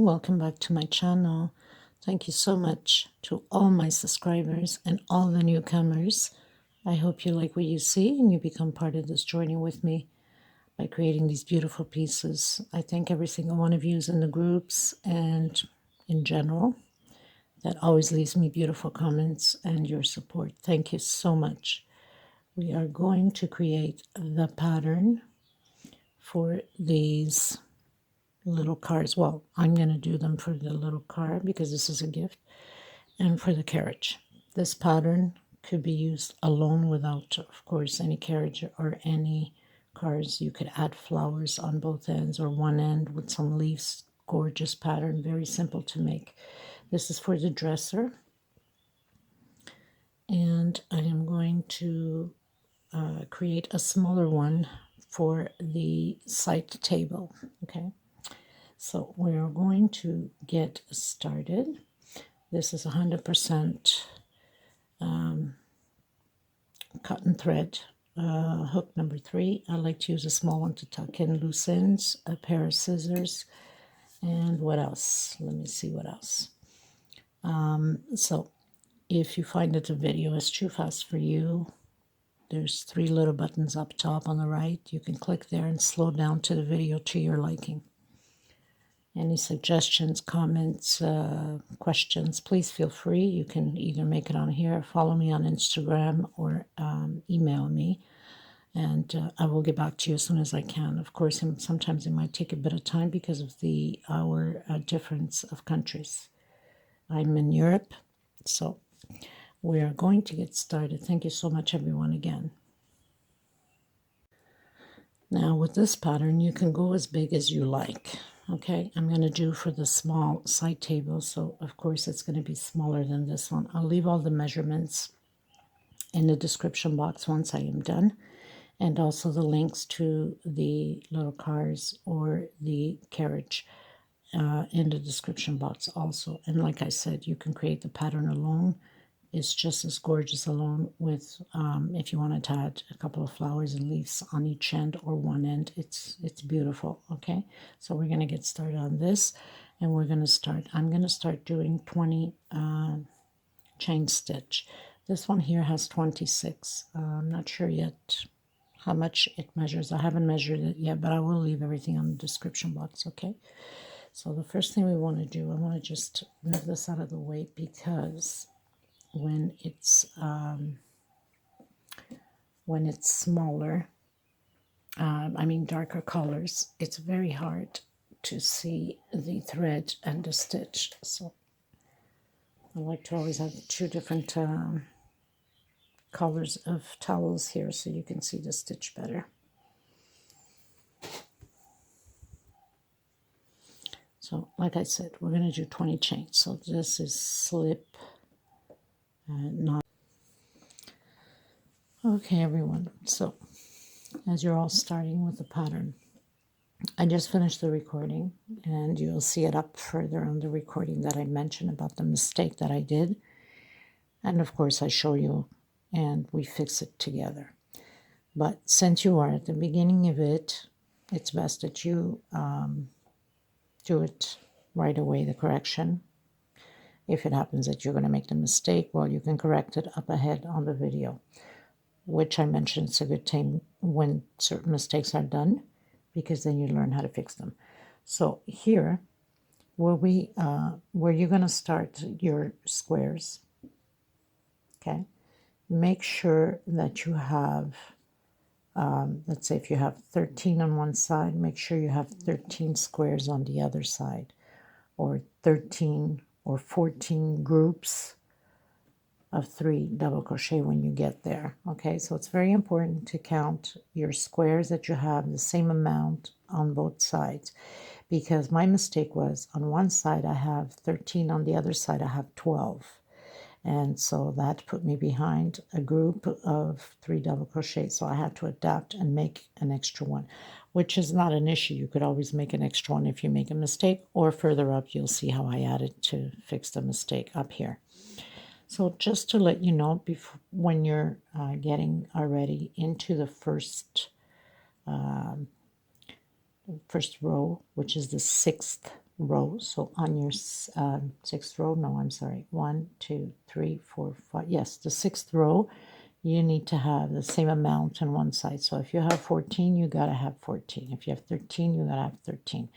welcome back to my channel. Thank you so much to all my subscribers and all the newcomers. I hope you like what you see and you become part of this journey with me by creating these beautiful pieces. I thank every single one of you in the groups and in general. That always leaves me beautiful comments and your support. Thank you so much. We are going to create the pattern for these little cars. Well, I'm going to do them for the little car because this is a gift, and for the carriage. This pattern could be used alone without, of course, any carriage or any cars. You could add flowers on both ends or one end with some leaves. Gorgeous pattern, very simple to make. This is for the dresser, and I am going to create a smaller one for the side table. Okay, so we are going to get started. This is 100% cotton thread, hook number 3. I like to use a small one to tuck in loose ends, a pair of scissors, and what else? Let me see what else. So if you find that the video is too fast for you, there's 3 little buttons up top on the right. You can click there and slow down to the video to your liking. Any suggestions, comments, questions, please feel free. You can either make it on here, follow me on Instagram, or email me, and I will get back to you as soon as I can. Of course, sometimes it might take a bit of time because of the hour difference of countries. I'm in Europe, so we are going to get started. Thank you so much, everyone, again. Now, with this pattern, you can go as big as you like. Okay, I'm going to do for the small side table, so of course it's going to be smaller than this one. I'll leave all the measurements in the description box once I am done, and also the links to the little cars or the carriage in the description box also. And like I said, you can create the pattern alone. It's just as gorgeous alone with, if you wanted to add a couple of flowers and leaves on each end or one end, it's beautiful. Okay, so we're going to get started on this, and I'm going to start doing 20 chain stitch. This one here has 26. I'm not sure yet how much it measures. I haven't measured it yet, but I will leave everything on the description box. Okay, so the first thing we want to do, I want to just move this out of the way, because when it's smaller, I mean darker colors, it's very hard to see the thread and the stitch. So I like to always have 2 different colors of towels here so you can see the stitch better. So like I said, we're going to do 20 chains. So this is slip knot. Okay, everyone, so as you're all starting with the pattern, I just finished the recording, and you'll see it up further on the recording that I mentioned about the mistake that I did, and of course I show you and we fix it together. But since you are at the beginning of it, it's best that you do it right away, the correction. If it happens that you're going to make the mistake, well, you can correct it up ahead on the video, which I mentioned it's a good time when certain mistakes are done, because then you learn how to fix them. So here, where you're going to start your squares, okay, make sure that you have, let's say if you have 13 on one side, make sure you have 13 squares on the other side, or 13 or 14 groups of 3 double crochet when you get there. Okay, so it's very important to count your squares that you have the same amount on both sides, because my mistake was on one side I have 13, on the other side I have 12, and so that put me behind a group of 3 double crochets. So I had to adapt and make an extra one, which is not an issue. You could always make an extra one if you make a mistake, or further up you'll see how I added to fix the mistake up here. So just to let you know, when you're getting already into the first row, which is the 6th row. So on your sixth row, no, I'm sorry, 1, 2, 3, 4, 5. Yes, the sixth row, you need to have the same amount on one side. So if you have 14, you got to have 14. If you have 13, you got to have 13.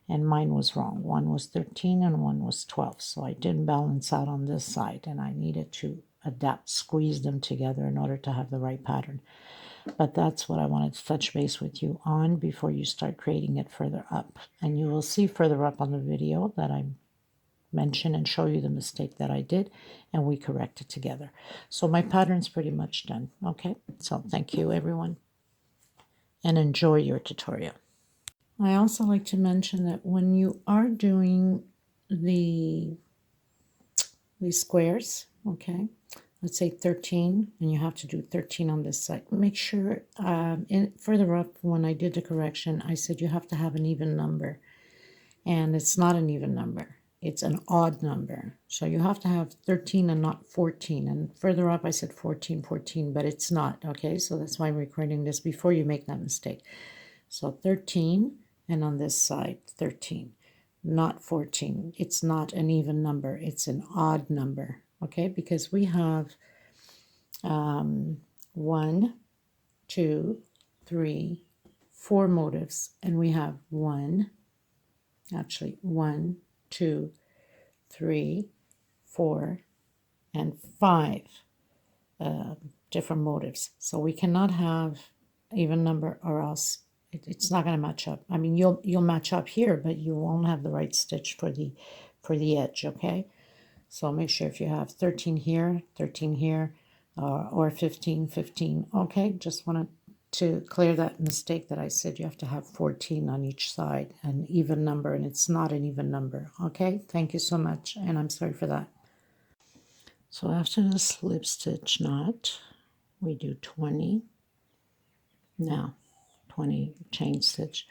And mine was wrong. One was 13 and one was 12. So I didn't balance out on this side, and I needed to adapt, squeeze them together in order to have the right pattern. But that's what I wanted to touch base with you on before you start creating it further up. And you will see further up on the video that I mention and show you the mistake that I did, and we correct it together. So my pattern's pretty much done. Okay, so thank you everyone, and enjoy your tutorial. I also like to mention that when you are doing these squares, okay, let's say 13, and you have to do 13 on this side, make sure further up when I did the correction, I said you have to have an even number, and it's not an even number. It's an odd number. So you have to have 13 and not 14. And further up I said 14, 14, but it's not, okay? So that's why I'm recording this before you make that mistake. So 13, and on this side 13, not 14. It's not an even number. It's an odd number, okay? Because we have 1, 2, 3, 4 motifs, and we have 1, 2, 3, 4, and 5 different motifs. So we cannot have even number, or else it's not going to match up. I mean, you'll match up here, but you won't have the right stitch for the edge. Okay, so make sure if you have 13 here, or 15, 15. Okay, just wanted to clear that mistake that I said you have to have 14 on each side, an even number, and it's not an even number. Okay, thank you so much, and I'm sorry for that. So after the slip stitch knot, we do 20. Now 20 chain stitch.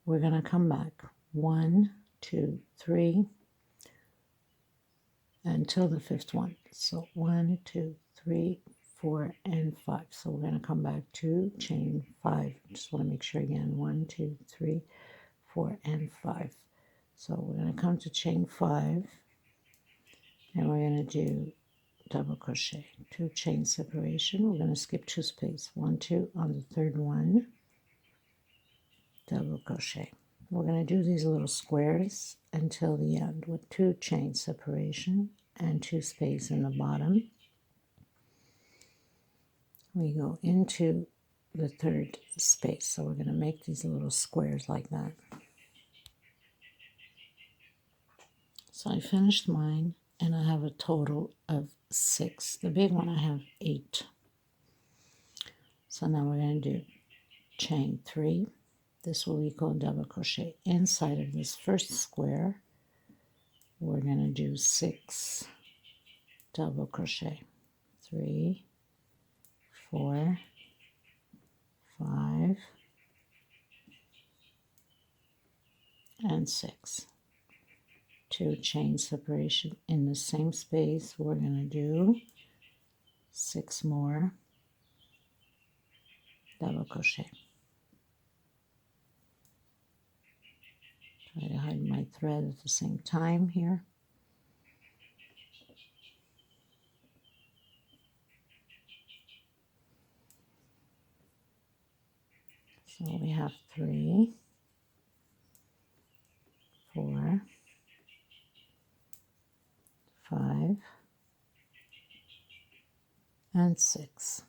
We're going to come back 1, 2, 3 until the fifth one. So 1, 2, 3, 4, and 5. So we're going to come back to chain 5. Just want to make sure again. 1, 2, 3, 4, and 5. So we're going to come to chain 5, and we're going to do double crochet, 2 chain separation. We're going to skip 2 space, 1, 2 on the third one, double crochet. We're going to do these little squares until the end with 2 chain separation and 2 space in the bottom. We go into the third space, so we're going to make these little squares like that. So I finished mine, and I have a total of 6. The big one I have 8. So now we're going to do chain 3. This will equal double crochet inside of this first square. We're going to do 6 double crochet, 3, 4, 5, and 6. 2 chain separation in the same space. We're going to do 6 more double crochet. Try to hide my thread at the same time here. So we have 3, 4, 5, and 6.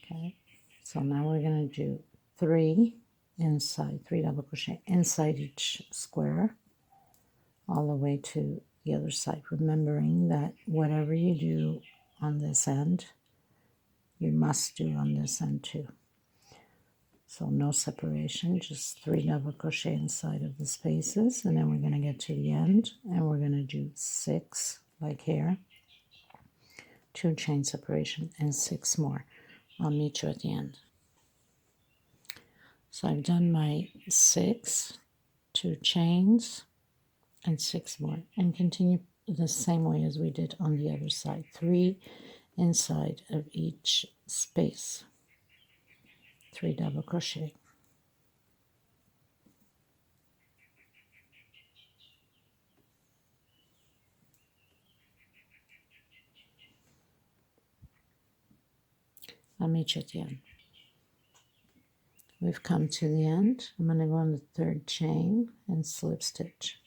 Okay, so now we're going to do 3 inside, 3 double crochet inside each square all the way to the other side, remembering that whatever you do on this end, you must do on this end too. So no separation, just 3 double crochet inside of the spaces, and then we're going to get to the end, and we're going to do 6 like here, 2 chain separation, and 6 more. I'll meet you at the end. So I've done my 6, 2 chains, and 6 more, and continue the same way as we did on the other side. 3 inside of each space, 3 double crochet, I'll meet you at the end. We've come to the end. I'm going to go on the third chain and slip stitch.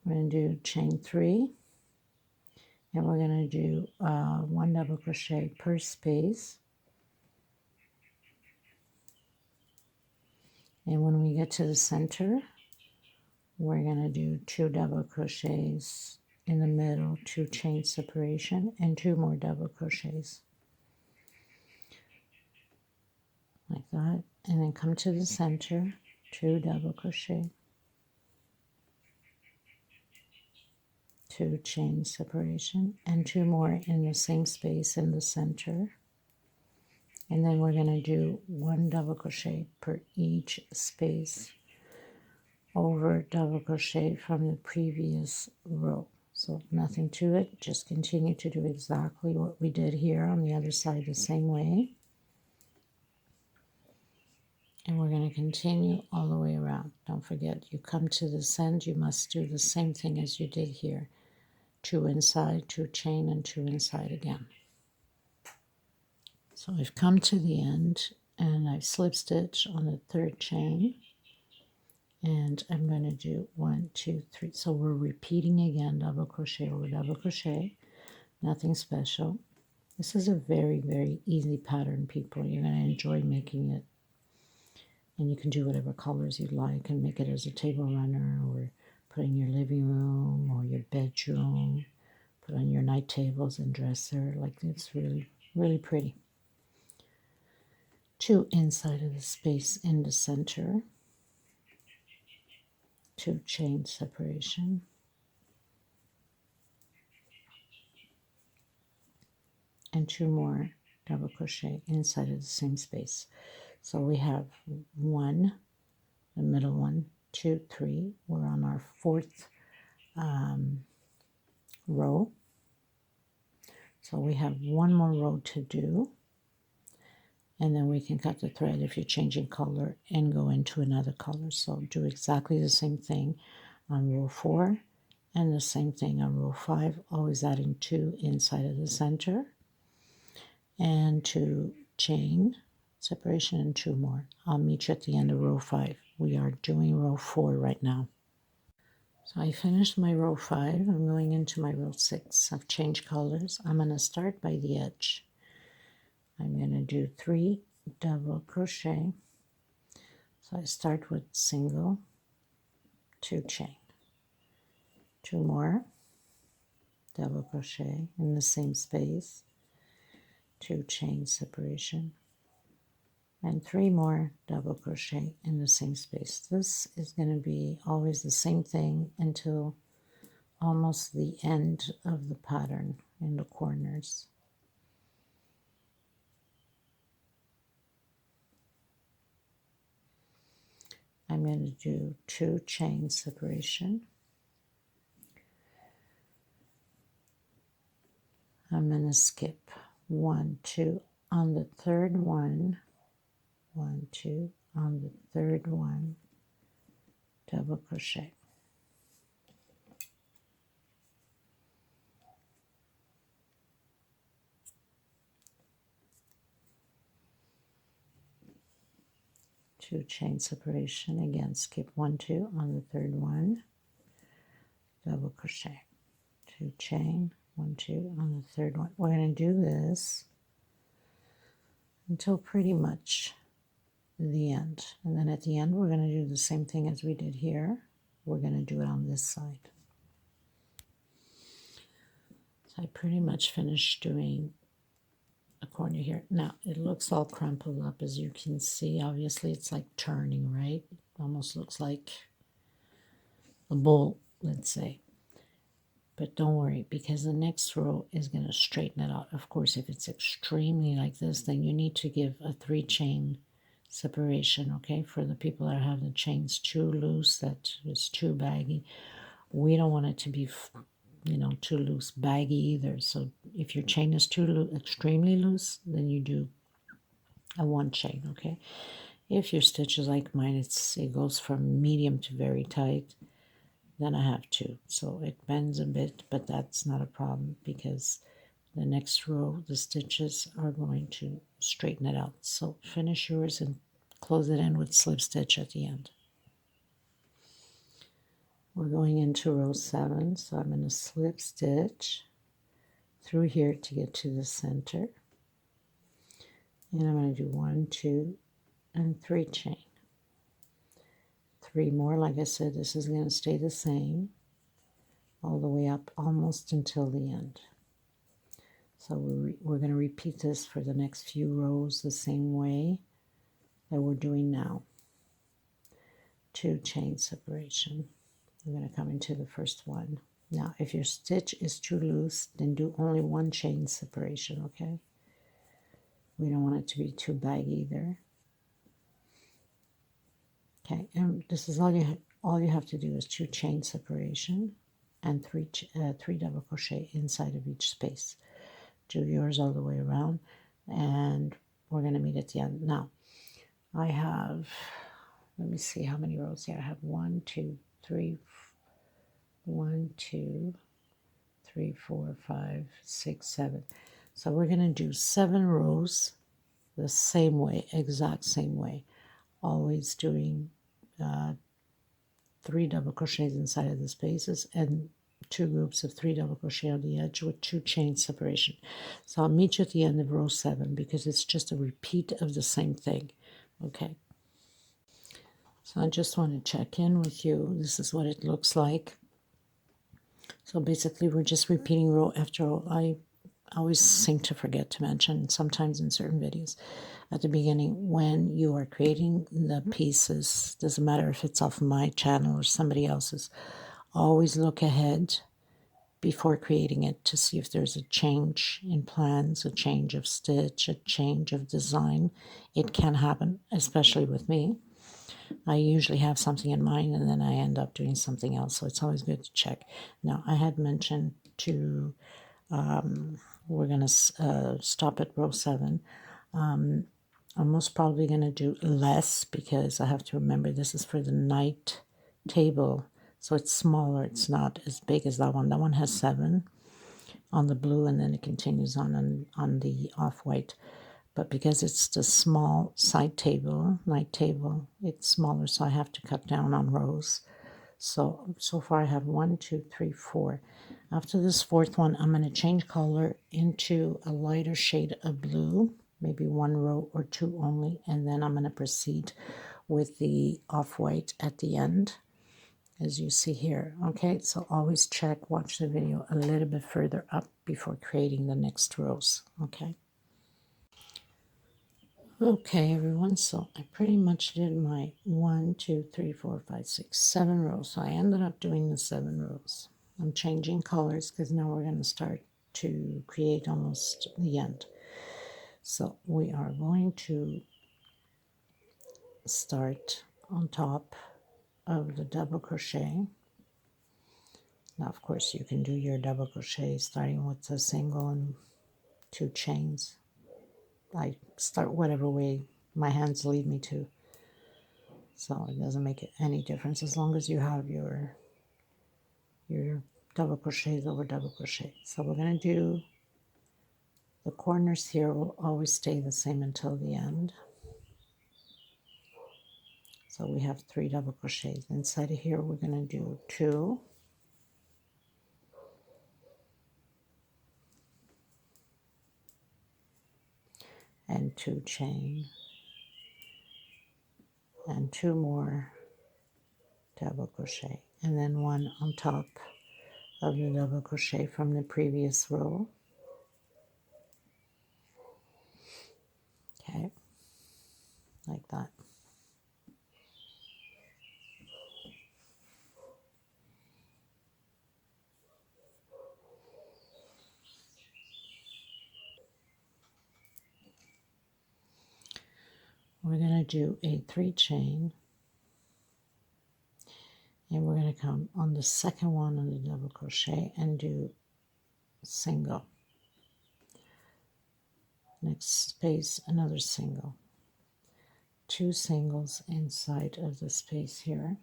We're going to do chain 3, and we're going to do 1 double crochet per space. And when we get to the center, we're going to do 2 double crochets in the middle, 2 chain separation, and 2 more double crochets. Like that. And then come to the center, 2 double crochet, 2 chain separation, and 2 more in the same space in the center. And then we're going to do 1 double crochet per each space over double crochet from the previous row. So nothing to it, just continue to do exactly what we did here on the other side the same way. And we're going to continue all the way around. Don't forget, you come to this end, you must do the same thing as you did here. 2 inside, 2 chain, and 2 inside again. So we've come to the end, and I've slip stitched on the 3rd chain. And I'm going to do 1, 2, 3. So we're repeating again, double crochet over double crochet. Nothing special. This is a very, very easy pattern, people. You're going to enjoy making it. And you can do whatever colors you like and make it as a table runner or put in your living room or your bedroom. Put on your night tables and dresser. Like, it's really, really pretty. 2 inside of the space in the center. 2 chain separation. And 2 more double crochet inside of the same space. So we have 1, the middle one, 2, 3. We're on our 4th row. So we have 1 more row to do. And then we can cut the thread if you're changing color and go into another color. So do exactly the same thing on row 4 and the same thing on row 5, always adding 2 inside of the center and 2 chain separation and 2 more. I'll meet you at the end of row 5. We are doing row 4 right now. So I finished my row 5. I'm going into my row 6. I've changed colors. I'm going to start by the edge. I'm going to do 3 double crochet. So I start with single, 2 chain, 2 more double crochet in the same space, 2 chain separation, and 3 more double crochet in the same space. This is going to be always the same thing until almost the end of the pattern in the corners. I'm going to do 2 chain separation. I'm going to skip 1, 2 on the 3rd one, 1, 2 on the 3rd one, double crochet. Two chain separation, again skip 1, 2 on the 3rd one, double crochet, 2 chain, 1, 2 on the 3rd one. We're going to do this until pretty much the end, and then at the end we're going to do the same thing as we did here. We're going to do it on this side. So I pretty much finished doing a corner here. Now it looks all crumpled up, as you can see. Obviously it's like turning, right? It almost looks like a bowl, let's say. But don't worry, because the next row is going to straighten it out. Of course, if it's extremely like this, then you need to give a 3 chain separation, okay? For the people that have the chains too loose, that is too baggy. We don't want it to be, you know, too loose, baggy either. So if your chain is too extremely loose, then you do a 1 chain, okay? If your stitch is like mine, it goes from medium to very tight, then I have 2. So it bends a bit, but that's not a problem because the next row, the stitches are going to straighten it out. So finish yours and close it in with slip stitch at the end. We're going into row 7, so I'm going to slip stitch through here to get to the center. And I'm going to do 1, 2, and 3 chain. 3 more. Like I said, this is going to stay the same all the way up almost until the end. So we're going to repeat this for the next few rows the same way that we're doing now. 2 chain separation. We're going to come into the first one. Now, if your stitch is too loose, then do only 1 chain separation, okay? We don't want it to be too baggy either. Okay, and this is all you have to do is 2 chain separation and 3 double crochet inside of each space. Do yours all the way around, and we're going to meet at the end. Now, I have, let me see how many rows here. I have 1, 2, 3, 1, 2, 3, 4, 5, 6, 7. So we're going to do 7 rows the same way, exact same way. Always doing 3 double crochets inside of the spaces and 2 groups of 3 double crochet on the edge with 2 chain separation. So I'll meet you at the end of row 7 because it's just a repeat of the same thing. Okay. So I just want to check in with you. This is what it looks like. So basically we're just repeating row after row. I always seem to forget to mention, sometimes in certain videos, at the beginning, when you are creating the pieces, doesn't matter if it's off my channel or somebody else's, always look ahead before creating it to see if there's a change in plans, a change of stitch, a change of design. It can happen, especially with me. I usually have something in mind and then I end up doing something else, so it's always good to check. Now, I had mentioned to, we're going to stop at row 7. I'm most probably going to do less because I have to remember this is for the night table, so it's smaller. It's not as big as that one. That one has 7 on the blue, and then it continues on the off-white. But because it's the small side table, night table, it's smaller, so I have to cut down on rows. So far I have 1, 2, 3, 4. After this 4th one, I'm going to change color into a lighter shade of blue, maybe 1 row or 2 only, and then I'm going to proceed with the off-white at the end, as you see here. Okay, so always check, watch the video a little bit further up before creating the next rows. Okay. Okay, everyone, so I pretty much did my 1, 2, 3, 4, 5, 6, 7 rows. So I ended up doing the 7 rows. I'm changing colors because now we're going to start to create almost the end. So we are going to start on top of the double crochet. Now, of course, you can do your double crochet starting with a single and 2 chains. I start whatever way my hands lead me to. So it doesn't make any difference as long as you have your double crochets over double crochet. So we're going to do the corners here will always stay the same until the end. So we have 3 double crochets. Inside of here we're going to do 2. And 2 chain. And 2 more double crochet. And then 1 on top of the double crochet from the previous row. Okay, like that. We're going to do a 3 chain, and we're going to come on the second one on the double crochet and do single. Next space, another single. 2 singles inside of the space here.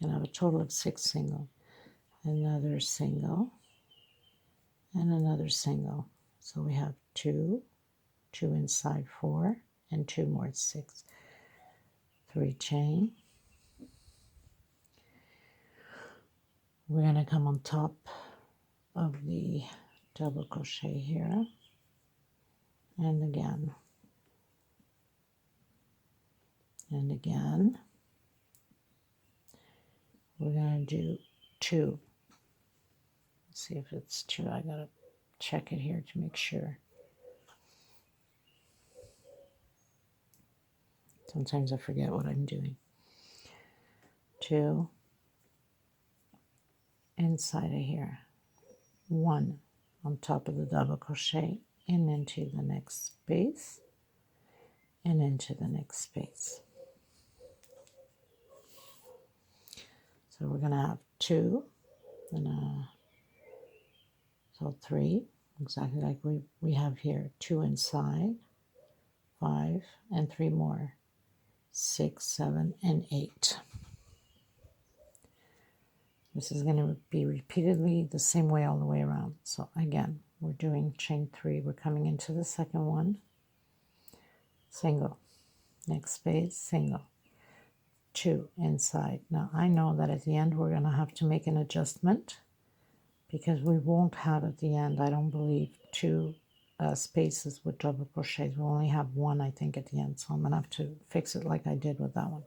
And I have a total of 6 single. another single, and another single. So we have 2, 2 inside 4, and 2 more, 6. 3 chain. We're going to come on top of the double crochet here, and again, and again. We're going to do 2. Let's see if it's 2. I got to check it here to make sure. Sometimes I forget what I'm doing. 2 inside of here, 1 on top of the double crochet, and into the next space, and into the next space. So we're going to have 2, and so 3, exactly like we have here. 2 inside, 5, and 3 more, 6, 7, and 8. This is going to be repeatedly the same way all the way around. So again, we're doing chain 3. We're coming into the second one, single, next space, single, 2 inside. Now I know that at the end we're going to have to make an adjustment because we won't have at the end, I don't believe, 2 spaces with double crochets. We'll only have 1, I think, at the end. So I'm going to have to fix it like I did with that one.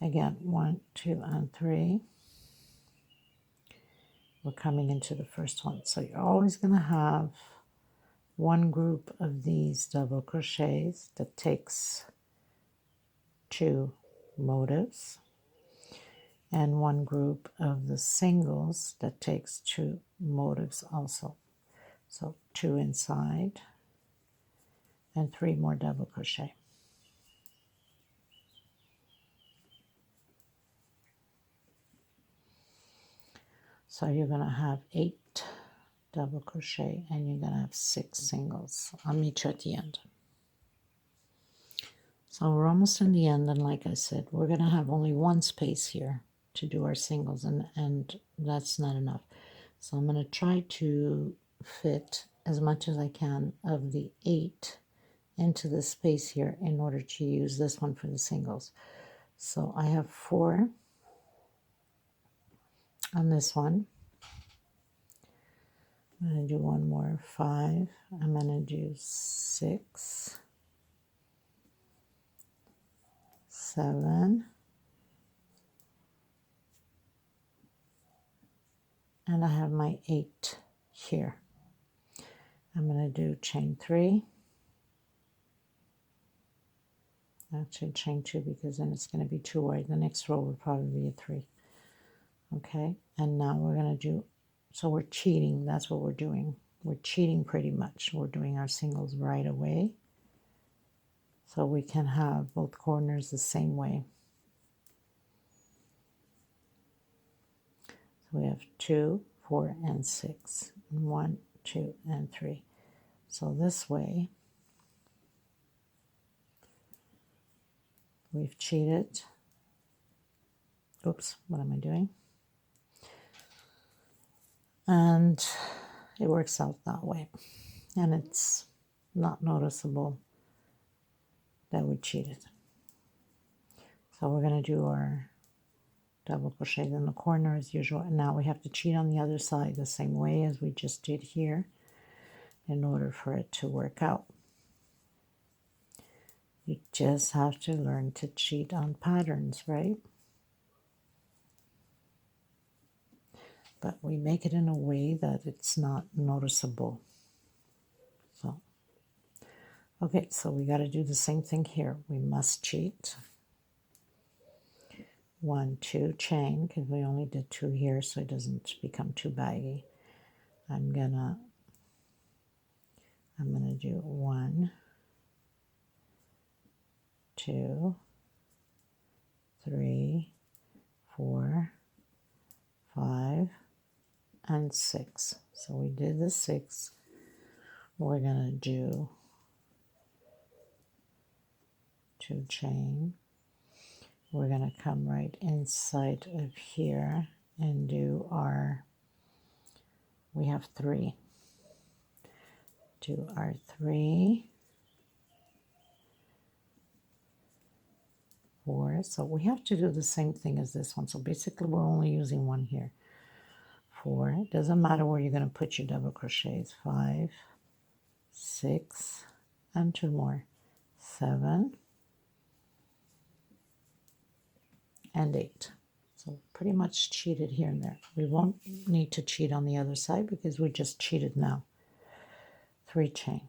Again, 1, 2, and 3. We're coming into the first one. So you're always going to have one group of these double crochets that takes 2 motifs, and one group of the singles that takes 2 motifs also. So 2 inside and 3 more double crochet. So you're going to have 8 double crochet, and you're going to have 6 singles. I'll meet you at the end. So we're almost in the end, and like I said, we're going to have only 1 space here to do our singles, and that's not enough. So I'm going to try to fit as much as I can of the 8 into the space here in order to use this one for the singles. So I have 4 on this one. I'm going to do 1 more, 5. I'm going to do 6, 7, and I have my 8 here. I'm going to do chain 3. Actually chain 2, because then it's going to be 2 wide. The next row will probably be a 3. Okay, and now we're going to do, so we're cheating. That's what we're doing. We're cheating pretty much. We're doing our singles right away, so we can have both corners the same way. So we have 2, 4, and 6. 1, 2, and 3. So this way, we've cheated. Oops, what am I doing? And it works out that way. And it's not noticeable that we cheated. So we're going to do our double crochet in the corner as usual, and now we have to cheat on the other side the same way as we just did here in order for it to work out. You just have to learn to cheat on patterns, right? But we make it in a way that it's not noticeable. So okay, so we got to do the same thing here. We must cheat. 1, 2 chain, because we only did 2 here, so it doesn't become too baggy. I'm gonna do 1, 2, 3, 4, 5, and 6. So we did the 6. We're gonna do 2 chain. We're gonna come right inside of here and do our, we have 3. Do our 3, 4. So we have to do the same thing as this one. So basically we're only using 1 here. 4. It doesn't matter where you're going to put your double crochets. 5, 6, and 2 more. 7 and 8. So pretty much cheated here and there. We won't need to cheat on the other side because we just cheated now. 3 chain.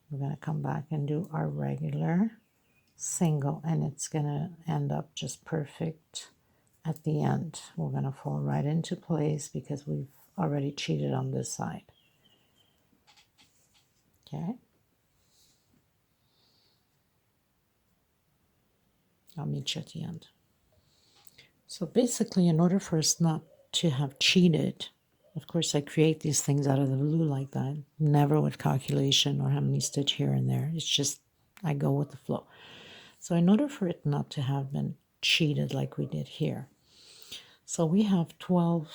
We're going to come back and do our regular single, and it's going to end up just perfect at the end. We're going to fall right into place because we've already cheated on this side. Okay. I'll meet you at the end. So basically, in order for us not to have cheated, of course, I create these things out of the blue like that, never with calculation or how many stitch here and there. It's just, I go with the flow. So in order for it not to have been cheated like we did here, so we have 12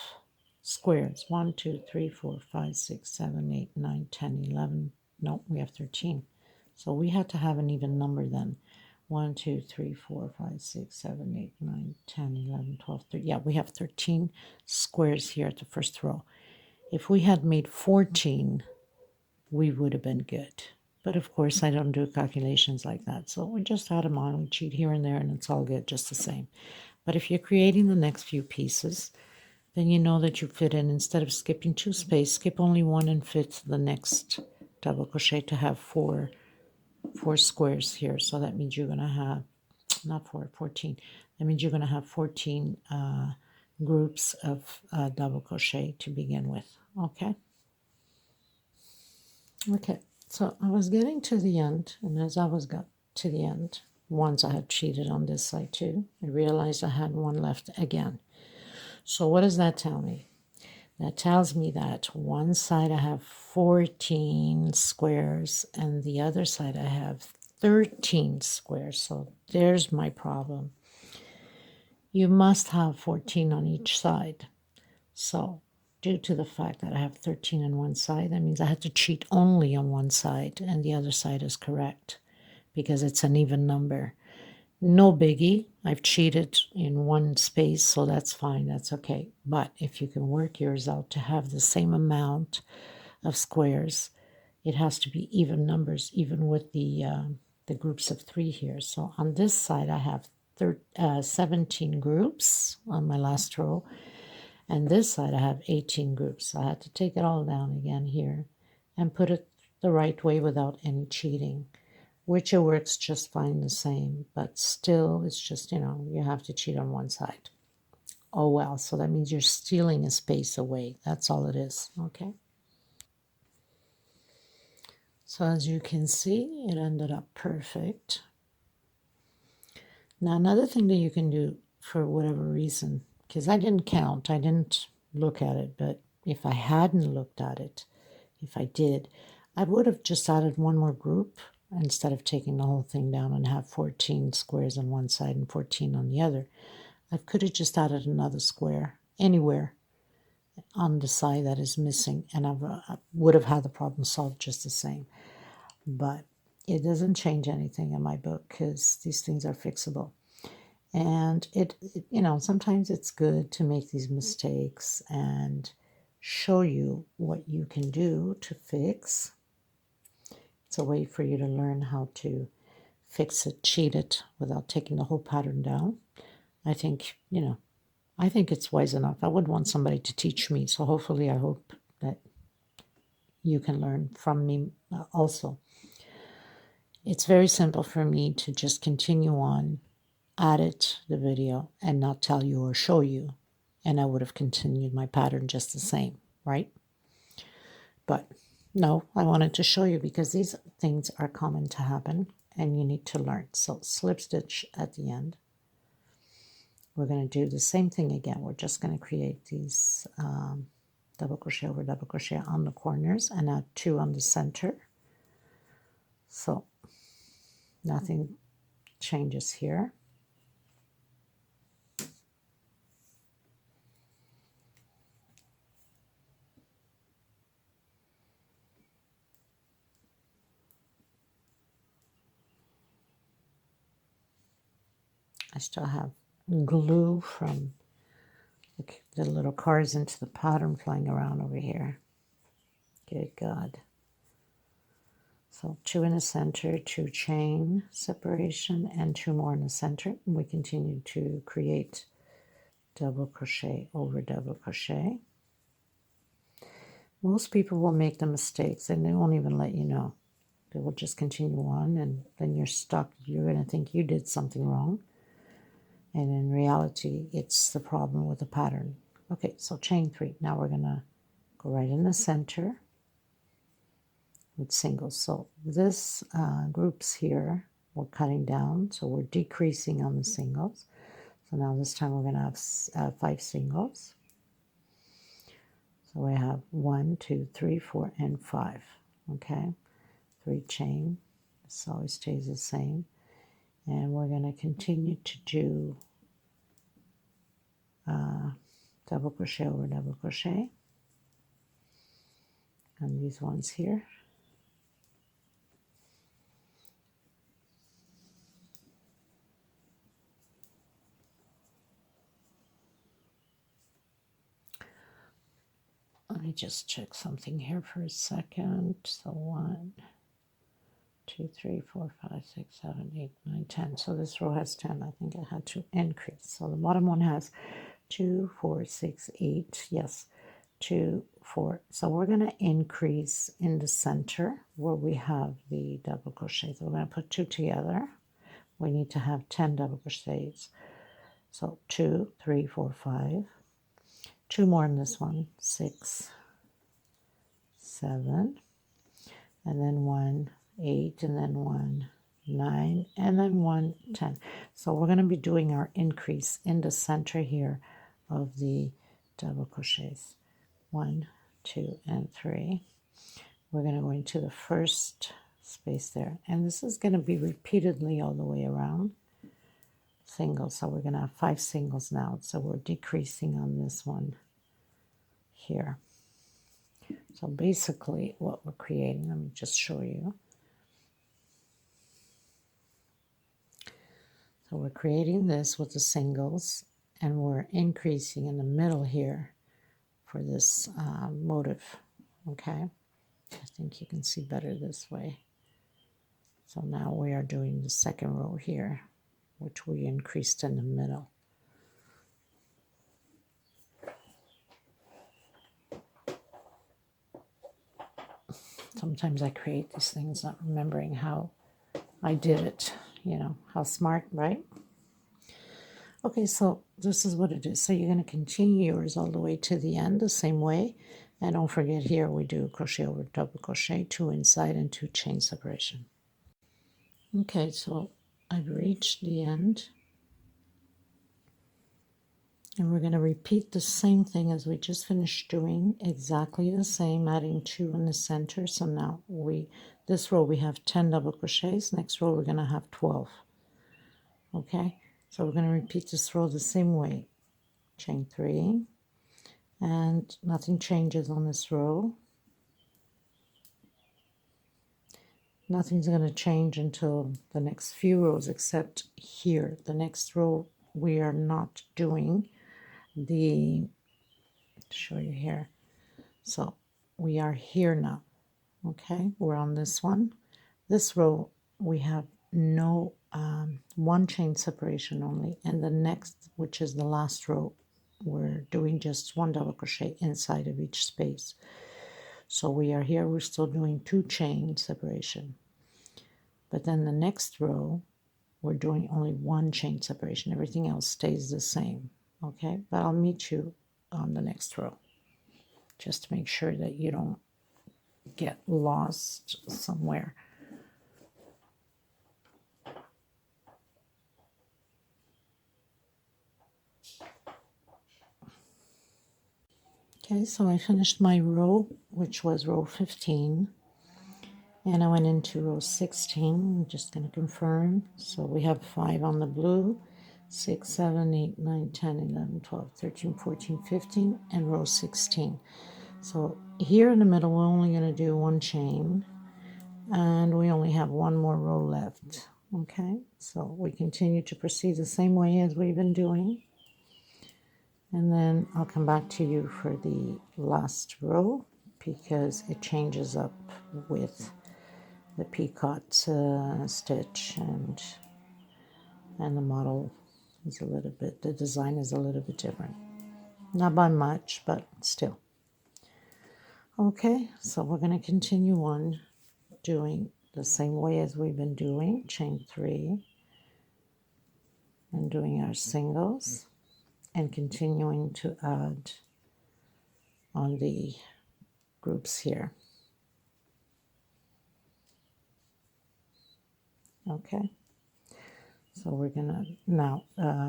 squares. 1, 2, 3, 4, 5, 6, 7, 8, 9, 10, 11. No, we have 13. So we had to have an even number then. 1, 2, 3, 4, 5, 6, 7, 8, 9, 10, 11, 12, 13. Yeah, we have 13 squares here at the first row. If we had made 14, we would have been good. But of course, I don't do calculations like that. So we just add them on. We cheat here and there, and it's all good, just the same. But if you're creating the next few pieces, then you know that you fit in, instead of skipping 2 spaces, skip only 1 and fit the next double crochet to have 4 squares here. So that means you're going to have, not 4, 14. That means you're going to have 14 groups of double crochet to begin with. Okay. Okay. So I was getting to the end, and as I was got to the end, once I had cheated on this side too, I realized I had 1 left again. So what does that tell me? That tells me that one side I have 14 squares and the other side I have 13 squares. So there's my problem. You must have 14 on each side. So due to the fact that I have 13 on one side, that means I had to cheat only on one side and the other side is correct because it's an even number. No biggie. I've cheated in 1 space, so that's fine. That's okay. But if you can work yours out to have the same amount of squares, it has to be even numbers, even with the groups of 3 here. So on this side, I have 17 groups on my last row, and this side I have 18 groups. So I had to take it all down again here and put it the right way without any cheating, which it works just fine the same, but still it's just, you have to cheat on one side. Oh well, so that means you're stealing a space away. That's all it is, okay? So as you can see, it ended up perfect. Now another thing that you can do for whatever reason, because I didn't count, I didn't look at it, but if I hadn't looked at it, if I did, I would have just added 1 more group instead of taking the whole thing down and have 14 squares on one side and 14 on the other. I could have just added another square anywhere on the side that is missing, and I would have had the problem solved just the same. But it doesn't change anything in my book because these things are fixable. And it sometimes it's good to make these mistakes and show you what you can do to fix. It's a way for you to learn how to fix it, cheat it without taking the whole pattern down. I think, I think it's wise enough. I would want somebody to teach me. So hopefully I hope that you can learn from me also. It's very simple for me to just continue on, edit the video, and not tell you or show you. And I would have continued my pattern just the same, right? But no, I wanted to show you because these things are common to happen and you need to learn. So slip stitch at the end. We're going to do the same thing again. We're just going to create these double crochet over double crochet on the corners and add 2 on the center. So nothing changes here. still have glue from the little cars into the pattern flying around over here. Good God. So 2 in the center, 2 chain separation, and 2 more in the center. And we continue to create double crochet over double crochet. Most people will make the mistakes and they won't even let you know. They will just continue on, and then you're stuck. You're going to think you did something wrong. And in reality, it's the problem with the pattern. Okay, so chain 3. Now we're going to go right in the center with singles. So this groups here, we're cutting down, so we're decreasing on the singles. So now this time we're going to have 5 singles. So we have 1, 2, 3, 4, and 5. Okay, 3 chain. This always stays the same. And we're going to continue to do double crochet over double crochet on these ones here. Let me just check something here for a second. So 1, 2, 3, 4, 5, 6, 7, 8, 9, 10. So this row has 10. I think I had to increase. So the bottom one has 2, 4, 6, 8. Yes, 2, 4. So we're going to increase in the center where we have the double crochet. So we're going to put 2 together. We need to have 10 double crochets. So 2, 3, 4, 5. 2 more in this one. 6, 7, and then 1, 8, and then 1, 9, and then 1, 10. So we're going to be doing our increase in the center here of the double crochets. 1, 2, and 3. We're going to go into the first space there, and this is going to be repeatedly all the way around. Singles, so we're going to have 5 singles now, so we're decreasing on this one here. So basically what we're creating, let me just show you. So we're creating this with the singles, and we're increasing in the middle here for this motif. Okay, I think you can see better this way. So now we are doing the second row here, which we increased in the middle. Sometimes I create these things not remembering how I did it. You know, how smart, right? Okay, so this is what it is. So you're going to continue yours all the way to the end the same way. And don't forget here we do crochet over double crochet, 2 inside and 2 chain separation. Okay, so I've reached the end. And we're going to repeat the same thing as we just finished doing, exactly the same, adding 2 in the center. So now this row we have 10 double crochets, next row we're going to have 12. Okay, so we're going to repeat this row the same way. Chain 3, and nothing changes on this row. Nothing's going to change until the next few rows except here. The next row we are not doing the, show you here. So we are here now. Okay, we're on this one. This row we have no 1 chain separation only, and the next, which is the last row, we're doing just 1 double crochet inside of each space. So we are here, we're still doing 2 chain separation, but then the next row we're doing only 1 chain separation. Everything else stays the same. Okay, but I'll meet you on the next row just to make sure that you don't get lost somewhere. Okay, so I finished my row, which was row 15, and I went into row 16. I'm just going to confirm. So we have 5 on the blue, 6, 7, 8, 9, 10, 11, 12, 13, 14, 15, and row 16. So here in the middle, we're only going to do 1 chain, and we only have 1 more row left. Okay, so we continue to proceed the same way as we've been doing. And then I'll come back to you for the last row because it changes up with the peacock stitch, and the model is a little bit, the design is a little bit different. Not by much, but still. Okay, so we're going to continue on doing the same way as we've been doing, chain 3, and doing our singles, and continuing to add on the groups here. Okay, so we're gonna now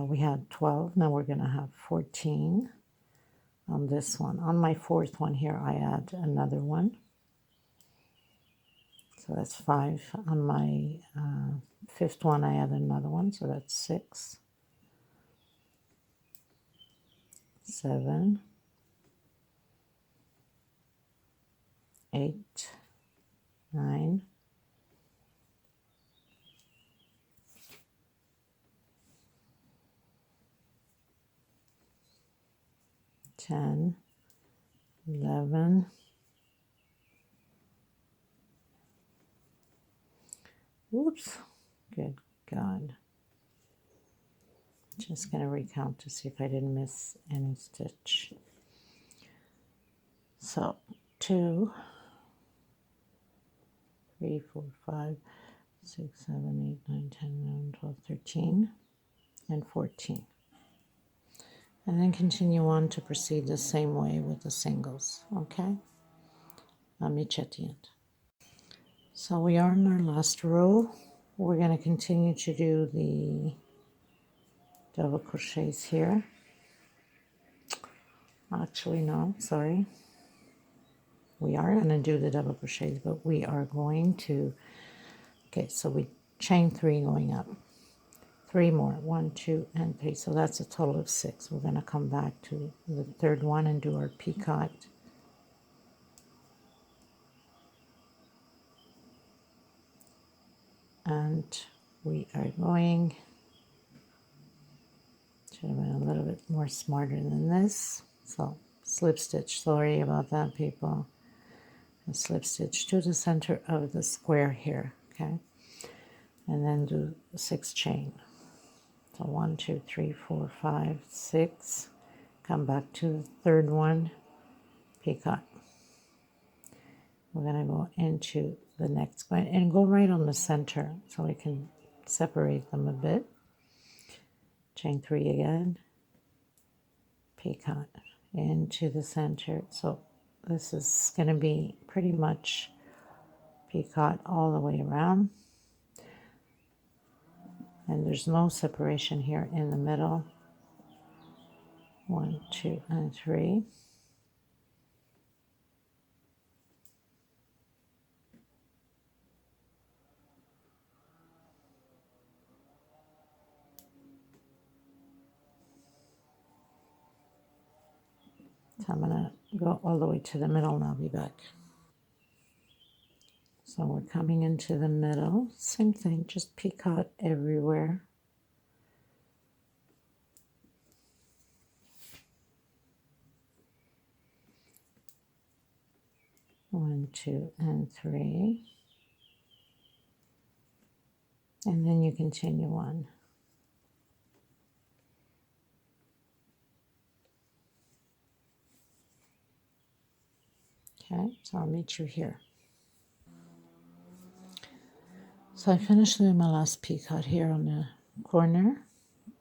we had 12, now we're gonna have 14 on this one. On my fourth one here I add another one, so that's 5. On my fifth one I add another one, so that's 6, 7, 8, 9, 10, 11, whoops, good God. Just going to recount to see if I didn't miss any stitch. So 2, 3, 4, 5, 6, 7, 8, 9, 10, 11, 12, 13, and 14. And then continue on to proceed the same way with the singles, okay? I'll meet you at the end. So we are in our last row. We're going to continue to do the double crochets here. Actually, no, sorry. We are going to do the double crochets, but we are going to, okay, so we chain 3 going up. 3 more, 1, 2, and 3. So that's a total of 6. We're going to come back to the third one and do our peacock. And we are going, should have been a little bit more smarter than this. So slip stitch, sorry about that, people. And slip stitch to the center of the square here, okay? And then do 6 chain. So 1, 2, 3, 4, 5, 6. Come back to the third one, peacock. We're going to go into the next one and go right on the center so we can separate them a bit. Chain 3 again, peacock into the center. So this is going to be pretty much peacock all the way around. And there's no separation here in the middle. 1, 2, and 3. So I'm going to go all the way to the middle and I'll be back. So we're coming into the middle. Same thing, just peacock everywhere. 1, 2, and 3. And then you continue on. Okay, so I'll meet you here. So I finished doing my last peacock here on the corner.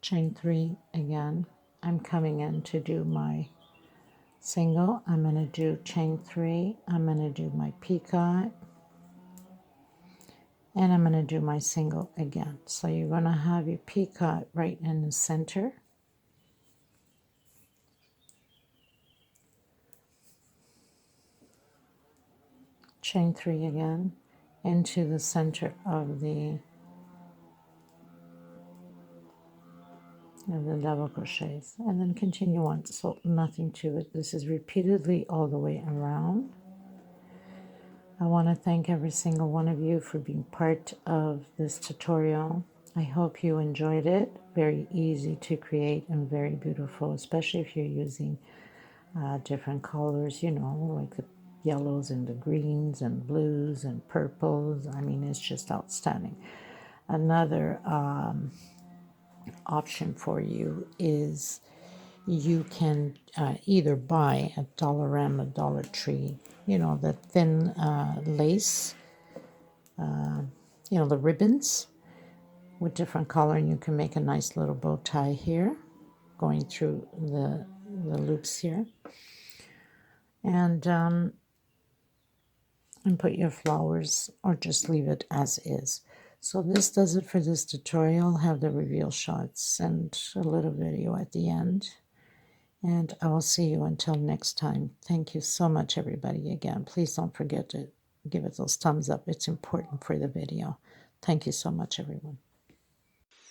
Chain 3 again. I'm coming in to do my single. I'm going to do chain 3. I'm going to do my peacock. And I'm going to do my single again. So you're going to have your peacock right in the center. Chain 3 again into the center of the double crochets, and then continue on. So nothing to it. This is repeatedly all the way around. I want to thank every single one of you for being part of this tutorial. I hope you enjoyed it. Very easy to create and very beautiful, especially if you're using different colors, you know, like the yellows and the greens and blues and purples. I mean, it's just outstanding. Another option for you is you can either buy at Dollarama, Dollar Tree, you know, the thin lace, you know, the ribbons with different color, and you can make a nice little bow tie here, going through the loops here, and put your flowers or just leave it as is. So this does it for this tutorial. Have the reveal shots and a little video at the end. And I will see you until next time. Thank you so much, everybody. Again, please don't forget to give it those thumbs up. It's important for the video. Thank you so much, everyone.